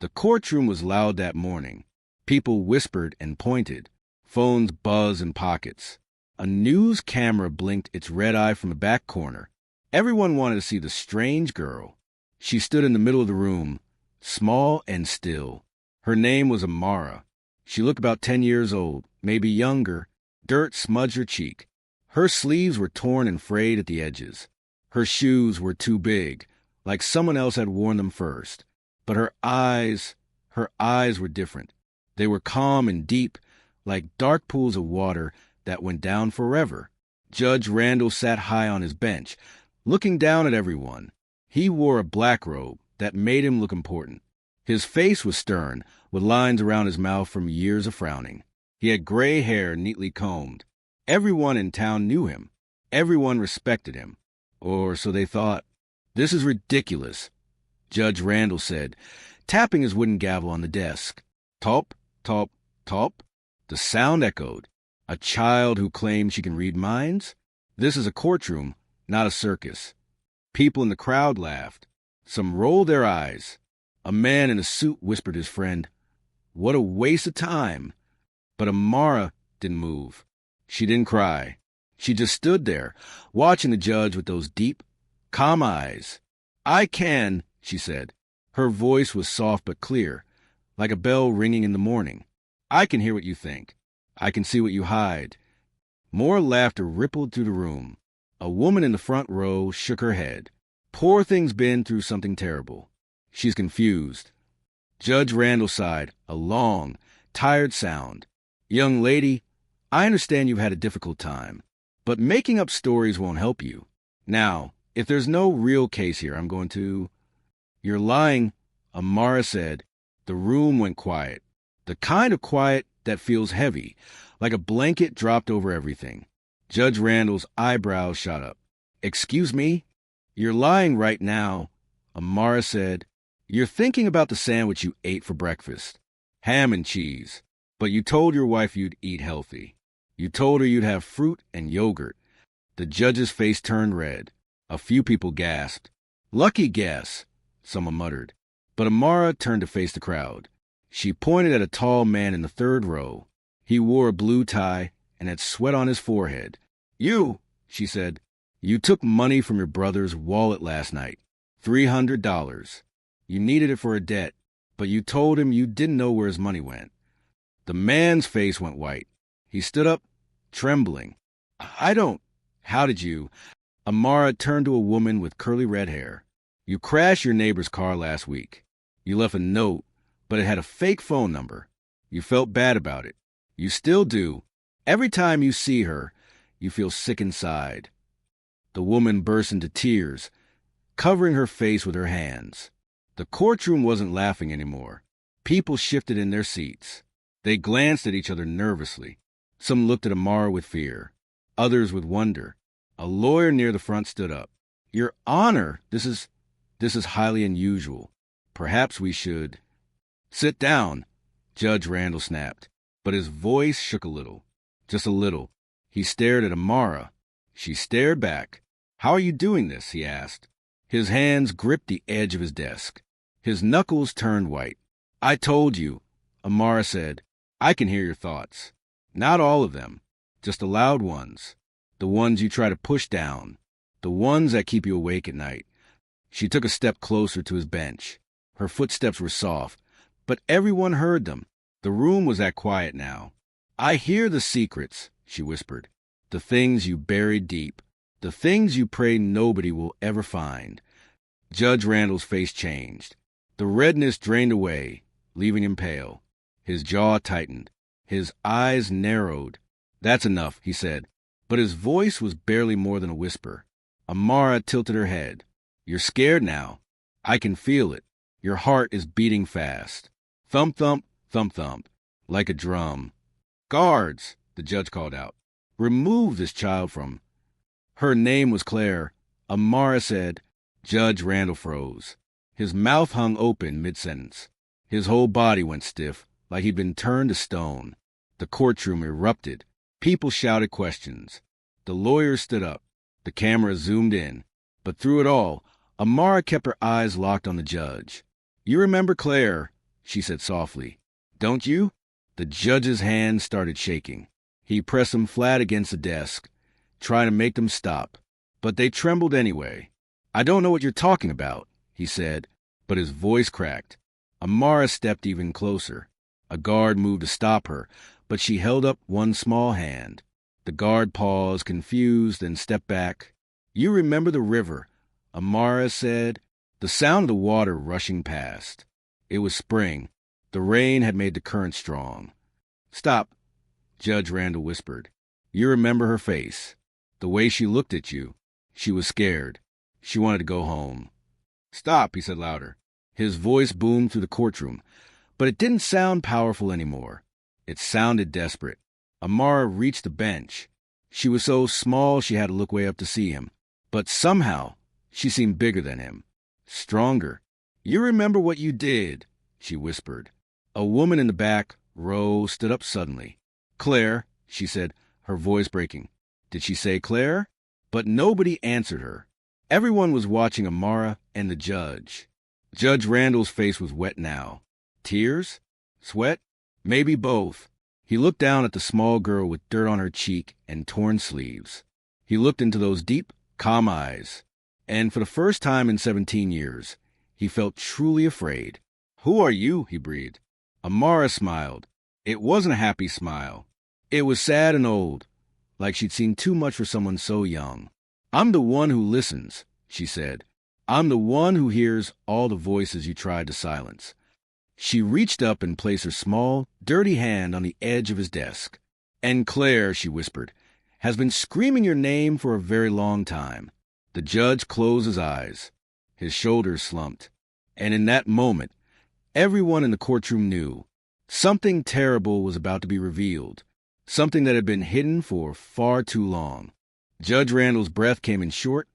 The courtroom was loud that morning. People whispered and pointed. Phones buzzed in pockets. A news camera blinked its red eye from the back corner. Everyone wanted to see the strange girl. She stood in the middle of the room, small and still. Her name was Amara. She looked about 10 years old, maybe younger. Dirt smudged her cheek. Her sleeves were torn and frayed at the edges. Her shoes were too big, like someone else had worn them first. But her eyes were different. They were calm and deep, like dark pools of water that went down forever. Judge Randall sat high on his bench, looking down at everyone. He wore a black robe that made him look important. His face was stern, with lines around his mouth from years of frowning. He had gray hair neatly combed. Everyone in town knew him. Everyone respected him. Or so they thought. "This is ridiculous," Judge Randall said, tapping his wooden gavel on the desk. Top, top, top. The sound echoed. A child who claimed she can read minds? This is a courtroom, not a circus. People in the crowd laughed. Some rolled their eyes. A man in a suit whispered to his friend, "What a waste of time." But Amara didn't move. She didn't cry. She just stood there, watching the judge with those deep, calm eyes. "I can," she said. Her voice was soft but clear, like a bell ringing in the morning. "I can hear what you think. I can see what you hide." More laughter rippled through the room. A woman in the front row shook her head. "Poor thing's been through something terrible. She's confused." Judge Randall sighed, a long, tired sound. "Young lady, I understand you've had a difficult time, but making up stories won't help you. Now, if there's no real case here, I'm going to—" "You're lying," Amara said. The room went quiet. The kind of quiet that feels heavy, like a blanket dropped over everything. Judge Randall's eyebrows shot up. "Excuse me? You're lying right now," Amara said. "You're thinking about the sandwich you ate for breakfast. Ham and cheese. But you told your wife you'd eat healthy. You told her you'd have fruit and yogurt." The judge's face turned red. A few people gasped. "Lucky guess," someone muttered. But Amara turned to face the crowd. She pointed at a tall man in the third row. He wore a blue tie and had sweat on his forehead. "You," she said, "you took money from your brother's wallet last night. $300. You needed it for a debt, but you told him you didn't know where his money went." The man's face went white. He stood up, trembling. "I don't—" "How did you—" Amara turned to a woman with curly red hair. "You crashed your neighbor's car last week. You left a note, but it had a fake phone number. You felt bad about it. You still do. Every time you see her, you feel sick inside." The woman burst into tears, covering her face with her hands. The courtroom wasn't laughing anymore. People shifted in their seats. They glanced at each other nervously. Some looked at Amara with fear, others with wonder. A lawyer near the front stood up. "Your Honor, this is highly unusual. Perhaps we should—" "Sit down," Judge Randall snapped, but his voice shook a little. Just a little. He stared at Amara. She stared back. "How are you doing this?" he asked. His hands gripped the edge of his desk. His knuckles turned white. "I told you," Amara said. "I can hear your thoughts. Not all of them. Just the loud ones. The ones you try to push down. The ones that keep you awake at night." She took a step closer to his bench. Her footsteps were soft, but everyone heard them. The room was that quiet now. "I hear the secrets," she whispered. "The things you buried deep. The things you pray nobody will ever find." Judge Randall's face changed. The redness drained away, leaving him pale. His jaw tightened. His eyes narrowed. "That's enough," he said. But his voice was barely more than a whisper. Amara tilted her head. "You're scared now. I can feel it. Your heart is beating fast. Thump, thump, thump, thump, like a drum." "Guards," the judge called out. "Remove this child from—" Her name was Claire. Amara said. Judge Randall froze. His mouth hung open mid-sentence. His whole body went stiff, like he'd been turned to stone. The courtroom erupted. People shouted questions. The lawyers stood up. The camera zoomed in. But through it all, Amara kept her eyes locked on the judge. "You remember Claire?" she said softly. Don't you? The judge's hands started shaking. He pressed them flat against the desk, trying to make them stop. But they trembled anyway. I don't know what you're talking about, he said, but his voice cracked. Amara stepped even closer. A guard moved to stop her, but she held up one small hand. The guard paused, confused, and stepped back. You remember the river, Amara said, the sound of the water rushing past. It was spring. The rain had made the current strong. Stop, Judge Randall whispered. You remember her face, the way she looked at you. She was scared. She wanted to go home. Stop, he said louder. His voice boomed through the courtroom, but it didn't sound powerful anymore. It sounded desperate. Amara reached the bench. She was so small she had to look way up to see him, but somehow she seemed bigger than him, stronger. You remember what you did, she whispered. A woman in the back row stood up suddenly. Claire, she said, her voice breaking. Did she say Claire? But nobody answered her. Everyone was watching Amara and the judge. Judge Randall's face was wet now. Tears? Sweat? Maybe both. He looked down at the small girl with dirt on her cheek and torn sleeves. He looked into those deep, calm eyes. And for the first time in 17 years, he felt truly afraid. Who are you? He breathed. Amara smiled. It wasn't a happy smile. It was sad and old, like she'd seen too much for someone so young. I'm the one who listens, she said. I'm the one who hears all the voices you tried to silence. She reached up and placed her small, dirty hand on the edge of his desk. And Claire, she whispered, has been screaming your name for a very long time. The judge closed his eyes. His shoulders slumped. And in that moment, everyone in the courtroom knew something terrible was about to be revealed, something that had been hidden for far too long. Judge Randall's breath came in short,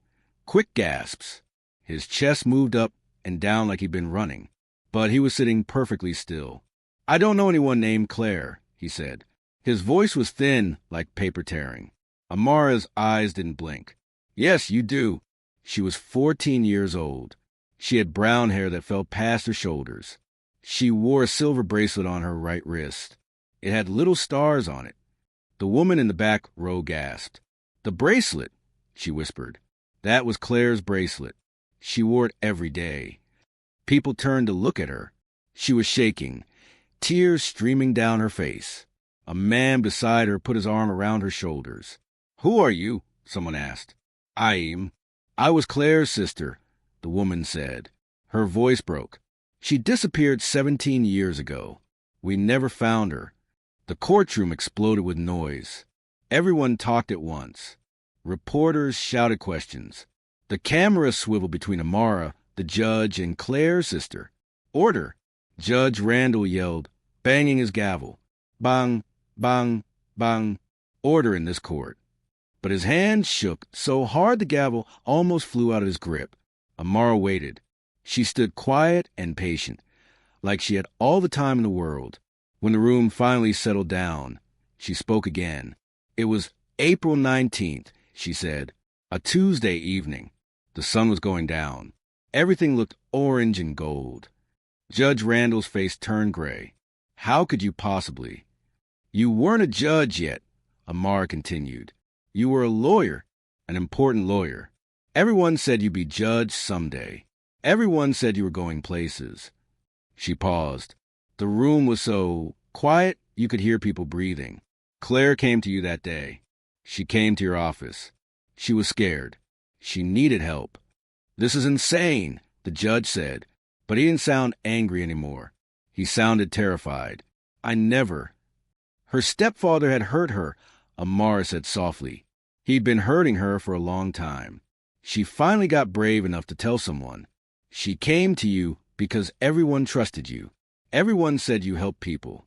quick gasps. His chest moved up and down like he'd been running, but he was sitting perfectly still. I don't know anyone named Claire, he said. His voice was thin like paper tearing. Amara's eyes didn't blink. Yes, you do. She was 14 years old. She had brown hair that fell past her shoulders. She wore a silver bracelet on her right wrist. It had little stars on it. The woman in the back row gasped. The bracelet, she whispered. That was Claire's bracelet. She wore it every day. People turned to look at her. She was shaking, tears streaming down her face. A man beside her put his arm around her shoulders. Who are you? Someone asked. I was Claire's sister, the woman said. Her voice broke. She disappeared 17 years ago. We never found her. The courtroom exploded with noise. Everyone talked at once. Reporters shouted questions. The camera swiveled between Amara, the judge, and Claire's sister. Order! Judge Randall yelled, banging his gavel. Bang, bang, bang. Order in this court. But his hand shook so hard the gavel almost flew out of his grip. Amara waited. She stood quiet and patient, like she had all the time in the world. When the room finally settled down, she spoke again. It was April 19th, she said, a Tuesday evening. The sun was going down. Everything looked orange and gold. Judge Randall's face turned gray. How could you possibly? You weren't a judge yet, Amara continued. You were a lawyer, an important lawyer. Everyone said you'd be judged someday. Everyone said you were going places. She paused. The room was so quiet you could hear people breathing. Claire came to you that day. She came to your office. She was scared. She needed help. This is insane, the judge said, but he didn't sound angry anymore. He sounded terrified. Her stepfather had hurt her, Amara said softly. He'd been hurting her for a long time. She finally got brave enough to tell someone. She came to you because everyone trusted you. Everyone said you helped people.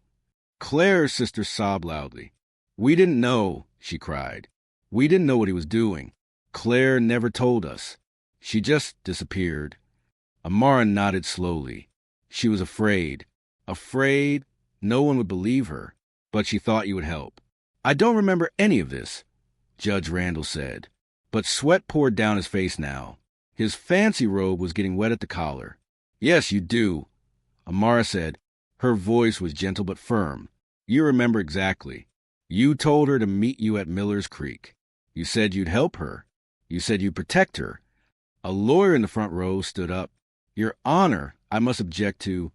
Claire's sister sobbed loudly. We didn't know, she cried. We didn't know what he was doing. Claire never told us. She just disappeared. Amara nodded slowly. She was afraid. Afraid no one would believe her, but she thought you would help. I don't remember any of this, Judge Randall said, but sweat poured down his face now. His fancy robe was getting wet at the collar. Yes, you do, Amara said, Her voice was gentle but firm. You remember exactly. You told her to meet you at Miller's Creek. You said you'd help her. You said you'd protect her. A lawyer in the front row stood up. Your Honor, I must object to—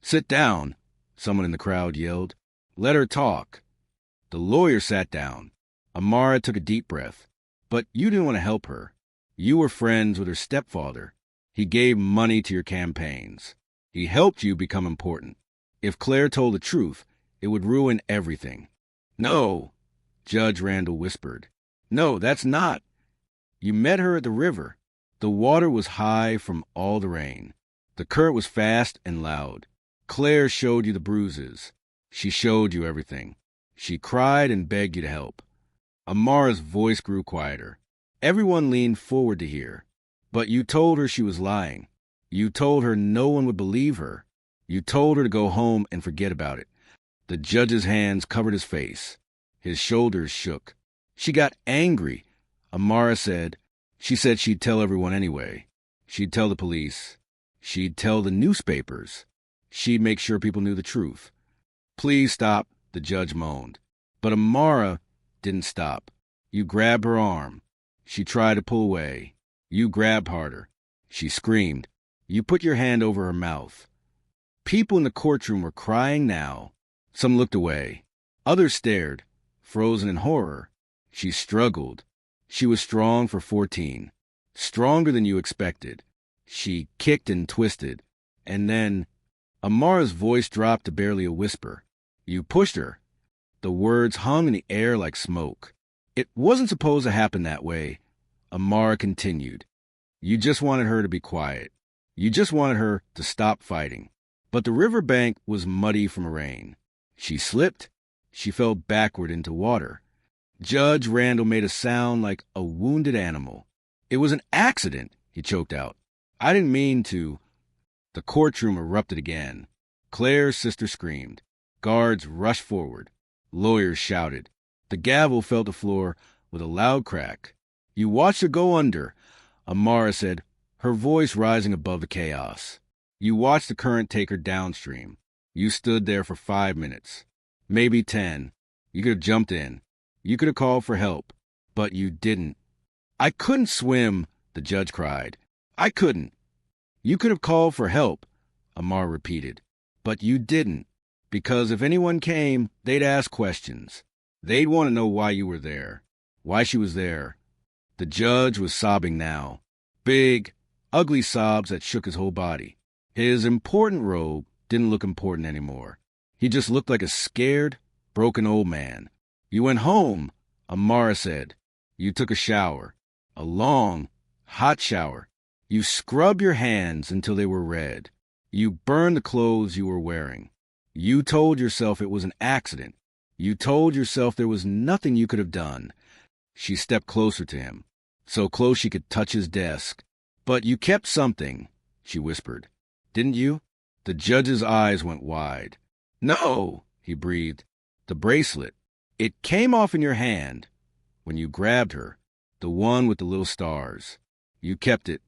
Sit down, someone in the crowd yelled. Let her talk. The lawyer sat down. Amara took a deep breath. But you didn't want to help her. You were friends with her stepfather. He gave money to your campaigns. He helped you become important. If Claire told the truth, it would ruin everything. No, Judge Randall whispered. No, that's not. You met her at the river. The water was high from all the rain. The current was fast and loud. Claire showed you the bruises. She showed you everything. She cried and begged you to help. Amara's voice grew quieter. Everyone leaned forward to hear. But you told her she was lying. You told her no one would believe her. You told her to go home and forget about it. The judge's hands covered his face. His shoulders shook. She got angry. Amara said. She said she'd tell everyone anyway. She'd tell the police. She'd tell the newspapers. She'd make sure people knew the truth. Please stop, the judge moaned. But Amara didn't stop. You grabbed her arm. She tried to pull away. You grabbed harder. She screamed. You put your hand over her mouth. People in the courtroom were crying now. Some looked away. Others stared, frozen in horror. She struggled. She was strong for 14. Stronger than you expected. She kicked and twisted. And then Amara's voice dropped to barely a whisper. You pushed her. The words hung in the air like smoke. It wasn't supposed to happen that way. Amara continued. You just wanted her to be quiet. You just wanted her to stop fighting. But the riverbank was muddy from rain. She slipped. She fell backward into water. Judge Randall made a sound like a wounded animal. It was an accident, he choked out. I didn't mean to. The courtroom erupted again. Claire's sister screamed. Guards rushed forward. Lawyers shouted. The gavel fell to the floor with a loud crack. You watched her go under, Amara said, her voice rising above the chaos. You watched the current take her downstream. You stood there for 5 minutes, maybe 10. You could have jumped in. You could have called for help, but you didn't. I couldn't swim, the judge cried. I couldn't. You could have called for help, Amara repeated, but you didn't, because if anyone came, they'd ask questions. They'd want to know why you were there, why she was there. The judge was sobbing now, big, ugly sobs that shook his whole body. His important robe didn't look important anymore. He just looked like a scared, broken old man. You went home, Amara said. You took a shower, a long, hot shower. You scrubbed your hands until they were red. You burned the clothes you were wearing. You told yourself it was an accident. You told yourself there was nothing you could have done. She stepped closer to him, so close she could touch his desk. But you kept something, she whispered. Didn't you? The judge's eyes went wide. No, he breathed. The bracelet. It came off in your hand when you grabbed her, the one with the little stars. You kept it.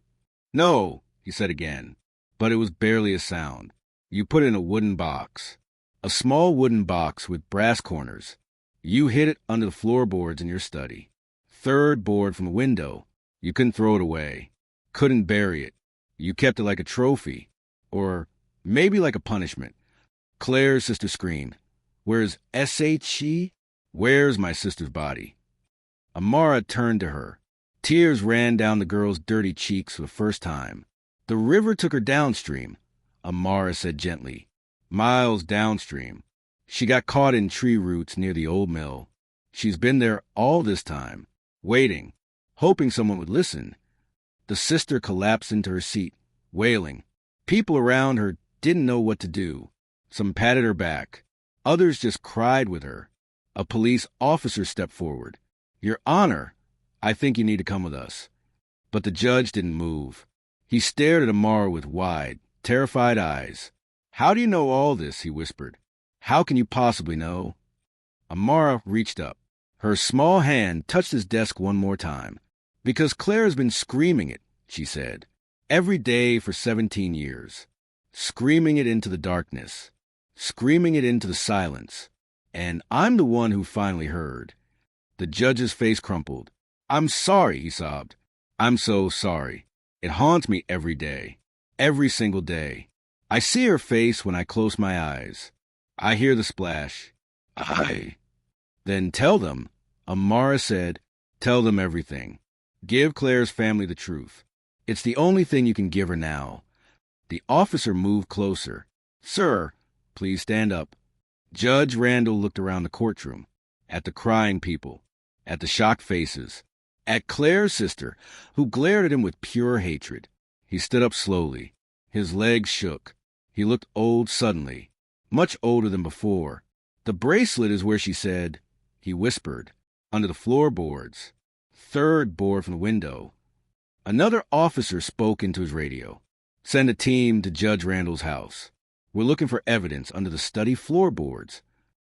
No, he said again, but it was barely a sound. You put it in a wooden box, a small wooden box with brass corners. You hid it under the floorboards in your study. Third board from the window. You couldn't throw it away, couldn't bury it. You kept it like a trophy, or maybe like a punishment. Claire's sister screamed. Where's S.H.E.? Where's my sister's body? Amara turned to her. Tears ran down the girl's dirty cheeks for the first time. The river took her downstream, Amara said gently. Miles downstream. She got caught in tree roots near the old mill. She's been there all this time, waiting, hoping someone would listen. The sister collapsed into her seat, wailing. People around her didn't know what to do. Some patted her back. Others just cried with her. A police officer stepped forward. Your Honor, I think you need to come with us. But the judge didn't move. He stared at Amara with wide, terrified eyes. How do you know all this? He whispered. How can you possibly know? Amara reached up. Her small hand touched his desk one more time. Because Claire has been screaming it, she said. Every day for 17 years. Screaming it into the darkness. screaming it into the silence. And I'm the one who finally heard. The judge's face crumpled. "I'm sorry," he sobbed. "I'm so sorry. It haunts me every day. Every single day. I see her face when I close my eyes. I hear the splash. Then tell them," Amara said. "Tell them everything. Give Claire's family the truth. It's the only thing you can give her now." The officer moved closer. "Sir, please stand up." Judge Randall looked around the courtroom, at the crying people, at the shocked faces, at Claire's sister, who glared at him with pure hatred. He stood up slowly. His legs shook. He looked old suddenly, much older than before. "The bracelet is where she said," he whispered, "under the floorboards. Third board from the window." Another officer spoke into his radio. "Send a team to Judge Randall's house. We're looking for evidence under the study floorboards."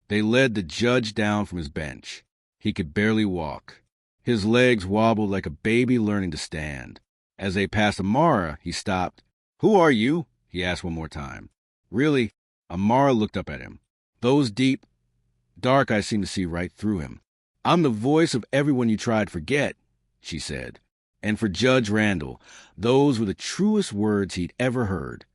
They led the judge down from his bench. He could barely walk. His legs wobbled like a baby learning to stand. As they passed Amara, he stopped. "Who are you?" he asked one more time. "Really?" Amara looked up at him. Those deep, dark eyes seemed to see right through him. "I'm the voice of everyone you tried to forget," she said. And for Judge Randall, those were the truest words he'd ever heard.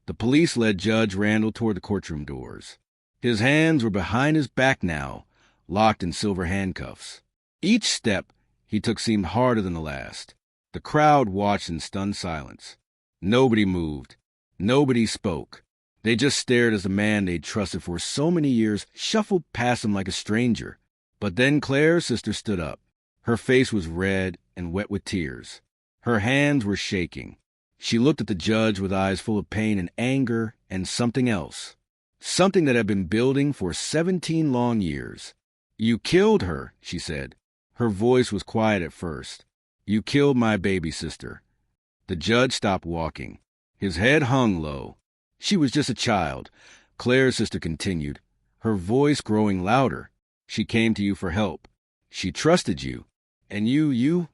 The police led Judge Randall toward the courtroom doors. His hands were behind his back now, locked in silver handcuffs. Each step he took seemed harder than the last. The crowd watched in stunned silence. Nobody moved. Nobody spoke. They just stared as the man they'd trusted for so many years shuffled past them like a stranger. But then Claire's sister stood up. Her face was red and wet with tears. Her hands were shaking. She looked at the judge with eyes full of pain and anger and something else. Something that had been building for 17 long years. "You killed her," she said. Her voice was quiet at first. "You killed my baby sister." The judge stopped walking. His head hung low. "She was just a child," Claire's sister continued, her voice growing louder. "She came to you for help. She trusted you. And you...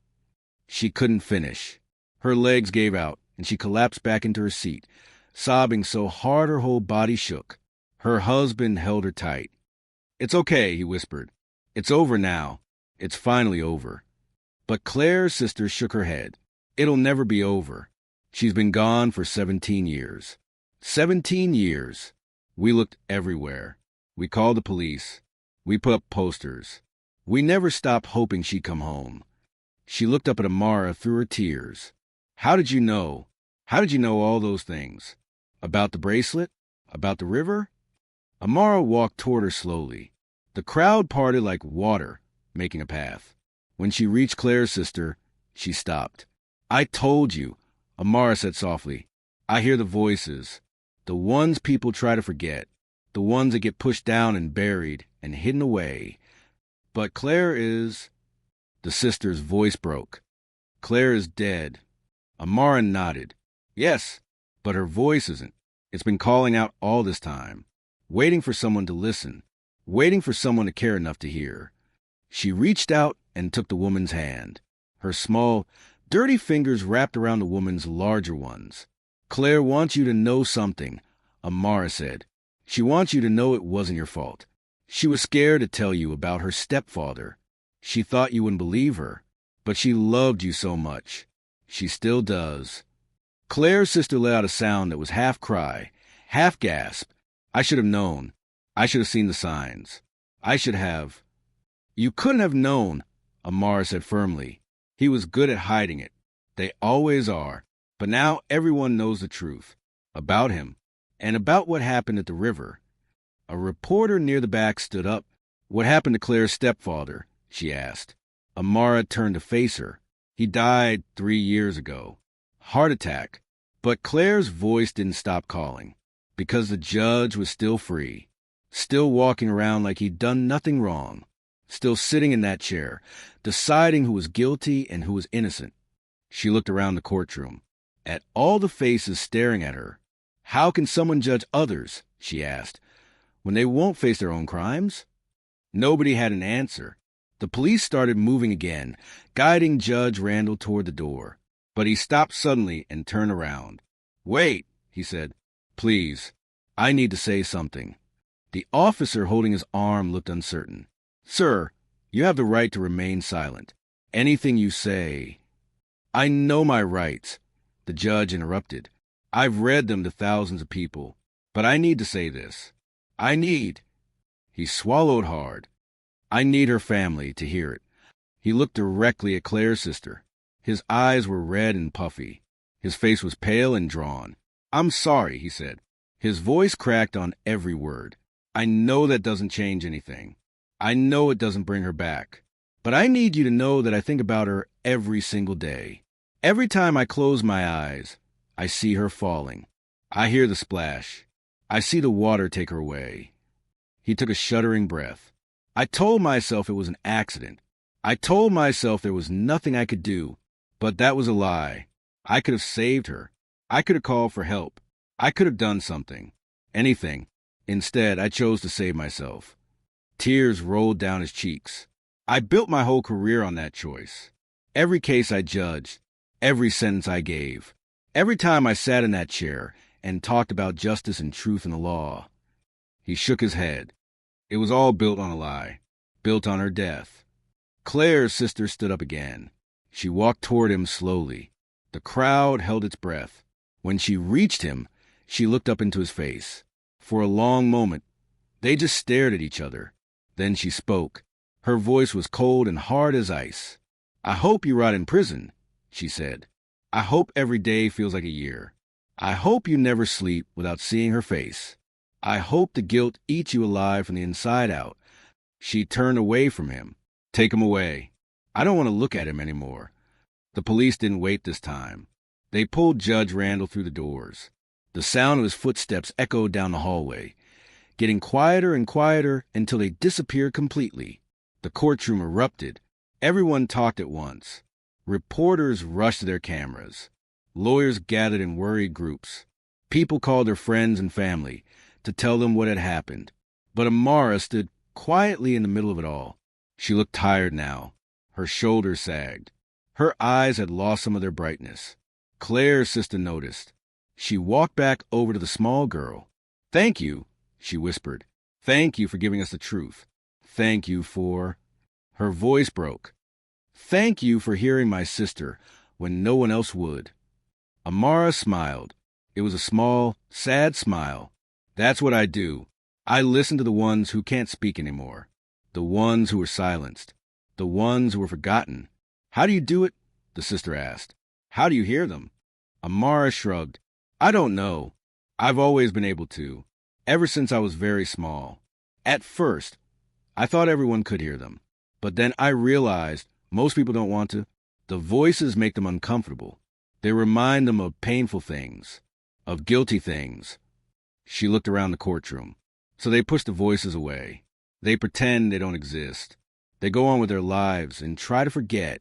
She couldn't finish. Her legs gave out, and she collapsed back into her seat, sobbing so hard her whole body shook. Her husband held her tight. "It's okay," he whispered. "It's over now. It's finally over." But Claire's sister shook her head. "It'll never be over. She's been gone for 17 years. 17 years. We looked everywhere. We called the police. We put up posters. We never stopped hoping she'd come home." She looked up at Amara through her tears. "How did you know? How did you know all those things? About the bracelet? About the river?" Amara walked toward her slowly. The crowd parted like water, making a path. When she reached Claire's sister, she stopped. "I told you," Amara said softly. "I hear the voices. The ones people try to forget. The ones that get pushed down and buried and hidden away. But Claire is..." The sister's voice broke. "Claire is dead." Amara nodded. "Yes, but her voice isn't. It's been calling out all this time, waiting for someone to listen, waiting for someone to care enough to hear." She reached out and took the woman's hand. Her small, dirty fingers wrapped around the woman's larger ones. "Claire wants you to know something," Amara said. "She wants you to know it wasn't your fault. She was scared to tell you about her stepfather. She thought you wouldn't believe her, but she loved you so much. She still does." Claire's sister let out a sound that was half cry, half gasp. "I should have known. I should have seen the signs. I should have..." "You couldn't have known," Amara said firmly. "He was good at hiding it. They always are. But now everyone knows the truth. About him. And about what happened at the river." A reporter near the back stood up. "What happened to Claire's stepfather?" she asked. Amara turned to face her. "He died 3 years ago. Heart attack." But Claire's voice didn't stop calling, because the judge was still free, still walking around like he'd done nothing wrong, still sitting in that chair, deciding who was guilty and who was innocent. She looked around the courtroom, at all the faces staring at her. "How can someone judge others," she asked, "when they won't face their own crimes?" Nobody had an answer. The police started moving again, guiding Judge Randall toward the door. But he stopped suddenly and turned around. "Wait," he said. "Please, I need to say something." The officer holding his arm looked uncertain. Sir, you have the right to remain silent. Anything you say... I know my rights, the judge interrupted. I've read them to thousands of people, but I need to say this. I need... He swallowed hard. I need her family to hear it. He looked directly at Claire's sister. His eyes were red and puffy. His face was pale and drawn. I'm sorry, he said. His voice cracked on every word. I know that doesn't change anything. I know it doesn't bring her back. But I need you to know that I think about her every single day. Every time I close my eyes, I see her falling. I hear the splash. I see the water take her away. He took a shuddering breath. I told myself it was an accident. I told myself there was nothing I could do, but that was a lie. I could have saved her. I could have called for help. I could have done something. Anything. Instead, I chose to save myself. Tears rolled down his cheeks. I built my whole career on that choice. Every case I judged, every sentence I gave, every time I sat in that chair and talked about justice and truth in the law. He shook his head. It was all built on a lie, built on her death. Claire's sister stood up again. She walked toward him slowly. The crowd held its breath. When she reached him, she looked up into his face. For a long moment, they just stared at each other. Then she spoke. Her voice was cold and hard as ice. I hope you rot in prison, she said. I hope every day feels like a year. I hope you never sleep without seeing her face. I hope the guilt eats you alive from the inside out. She turned away from him. Take him away. I don't want to look at him anymore. The police didn't wait this time. They pulled Judge Randall through the doors. The sound of his footsteps echoed down the hallway, getting quieter and quieter until they disappeared completely. The courtroom erupted. Everyone talked at once. Reporters rushed to their cameras. Lawyers gathered in worried groups. People called their friends and family to tell them what had happened. But Amara stood quietly in the middle of it all. She looked tired now. Her shoulders sagged. Her eyes had lost some of their brightness. Claire's sister noticed. She walked back over to the small girl. Thank you, she whispered. Thank you for giving us the truth. Thank you for... Her voice broke. Thank you for hearing my sister when no one else would. Amara smiled. It was a small, sad smile. That's what I do. I listen to the ones who can't speak anymore. The ones who were silenced. The ones who were forgotten. How do you do it? The sister asked. How do you hear them? Amara shrugged. I don't know. I've always been able to, ever since I was very small. At first, I thought everyone could hear them. But then I realized most people don't want to. The voices make them uncomfortable. They remind them of painful things, of guilty things. She looked around the courtroom. So they push the voices away. They pretend they don't exist. They go on with their lives and try to forget.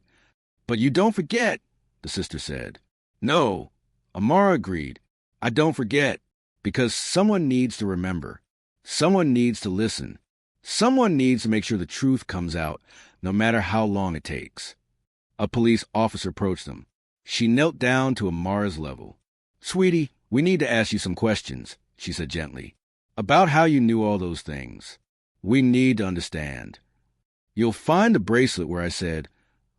But you don't forget, the sister said. No, Amara agreed. I don't forget, because someone needs to remember. Someone needs to listen. Someone needs to make sure the truth comes out, no matter how long it takes. A police officer approached them. She knelt down to Amara's level. Sweetie, we need to ask you some questions, she said gently, about how you knew all those things. We need to understand. You'll find the bracelet where I said,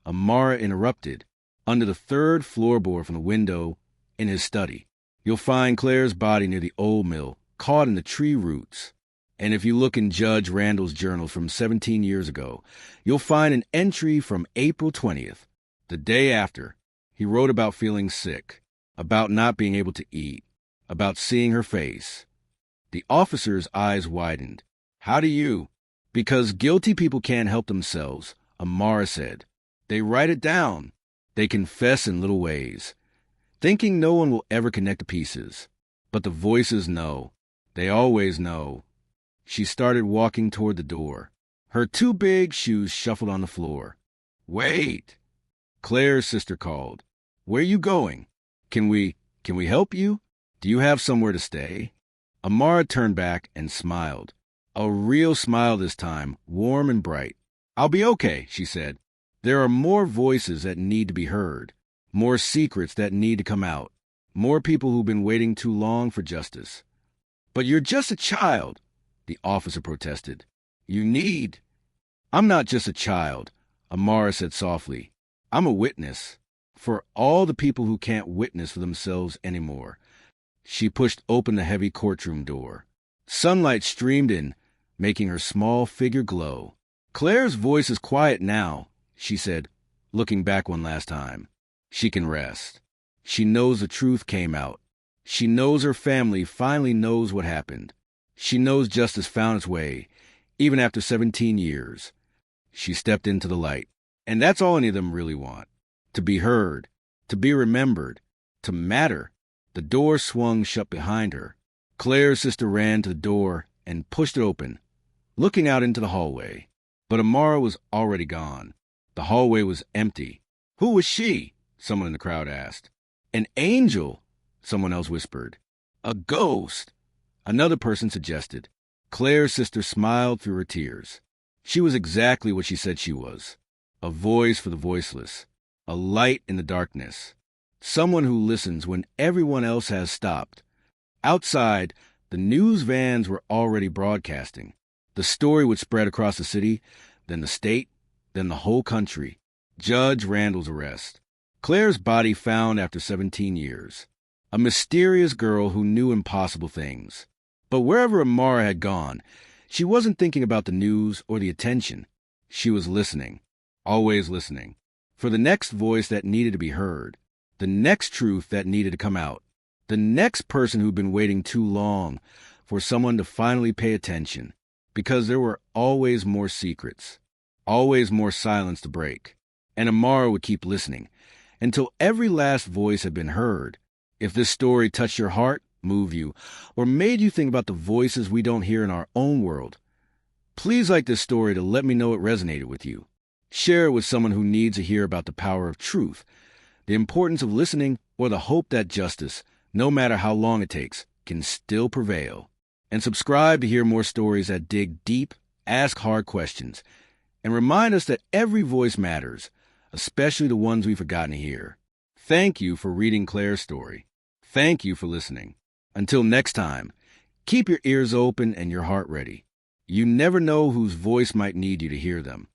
Amara interrupted, under the third floorboard from the window in his study. You'll find Claire's body near the old mill, caught in the tree roots. And if you look in Judge Randall's journal from 17 years ago, you'll find an entry from April 20th, the day after. He wrote about feeling sick, about not being able to eat, about seeing her face. The officer's eyes widened. How do you? Because guilty people can't help themselves, Amara said. They write it down. They confess in little ways, thinking no one will ever connect the pieces. But the voices know. They always know. She started walking toward the door. Her two big shoes shuffled on the floor. Wait! Claire's sister called. Where are you going? Can we help you? Do you have somewhere to stay? Amara turned back and smiled. A real smile this time, warm and bright. I'll be okay, she said. There are more voices that need to be heard, more secrets that need to come out, more people who've been waiting too long for justice. But you're just a child, the officer protested. "You need—" "I'm not just a child," Amara said softly. "I'm a witness. For all the people who can't witness for themselves anymore." She pushed open the heavy courtroom door. Sunlight streamed in, making her small figure glow. "Claire's voice is quiet now," she said, looking back one last time. "She can rest. She knows the truth came out. She knows her family finally knows what happened. She knows justice found its way, even after 17 years. She stepped into the light. And that's all any of them really want. To be heard, to be remembered, to matter. The door swung shut behind her. Claire's sister ran to the door and pushed it open, looking out into the hallway. But Amara was already gone. The hallway was empty. "Who was she?" someone in the crowd asked. "An angel," someone else whispered. "A ghost," another person suggested. Claire's sister smiled through her tears. She was exactly what she said she was. A voice for the voiceless. A light in the darkness. Someone who listens when everyone else has stopped. Outside, the news vans were already broadcasting. The story would spread across the city, then the state, then the whole country. Judge Randall's arrest. Claire's body found after 17 years. A mysterious girl who knew impossible things. But wherever Amara had gone, she wasn't thinking about the news or the attention. She was listening, always listening, for the next voice that needed to be heard, the next truth that needed to come out, the next person who'd been waiting too long for someone to finally pay attention, because there were always more secrets, always more silence to break. And Amara would keep listening until every last voice had been heard. If this story touched your heart, moved you, or made you think about the voices we don't hear in our own world, please like this story to let me know it resonated with you. Share it with someone who needs to hear about the power of truth, the importance of listening, or the hope that justice, no matter how long it takes, can still prevail. And subscribe to hear more stories that dig deep, ask hard questions, and remind us that every voice matters, especially the ones we've forgotten to hear. Thank you for reading Claire's story. Thank you for listening. Until next time, keep your ears open and your heart ready. You never know whose voice might need you to hear them.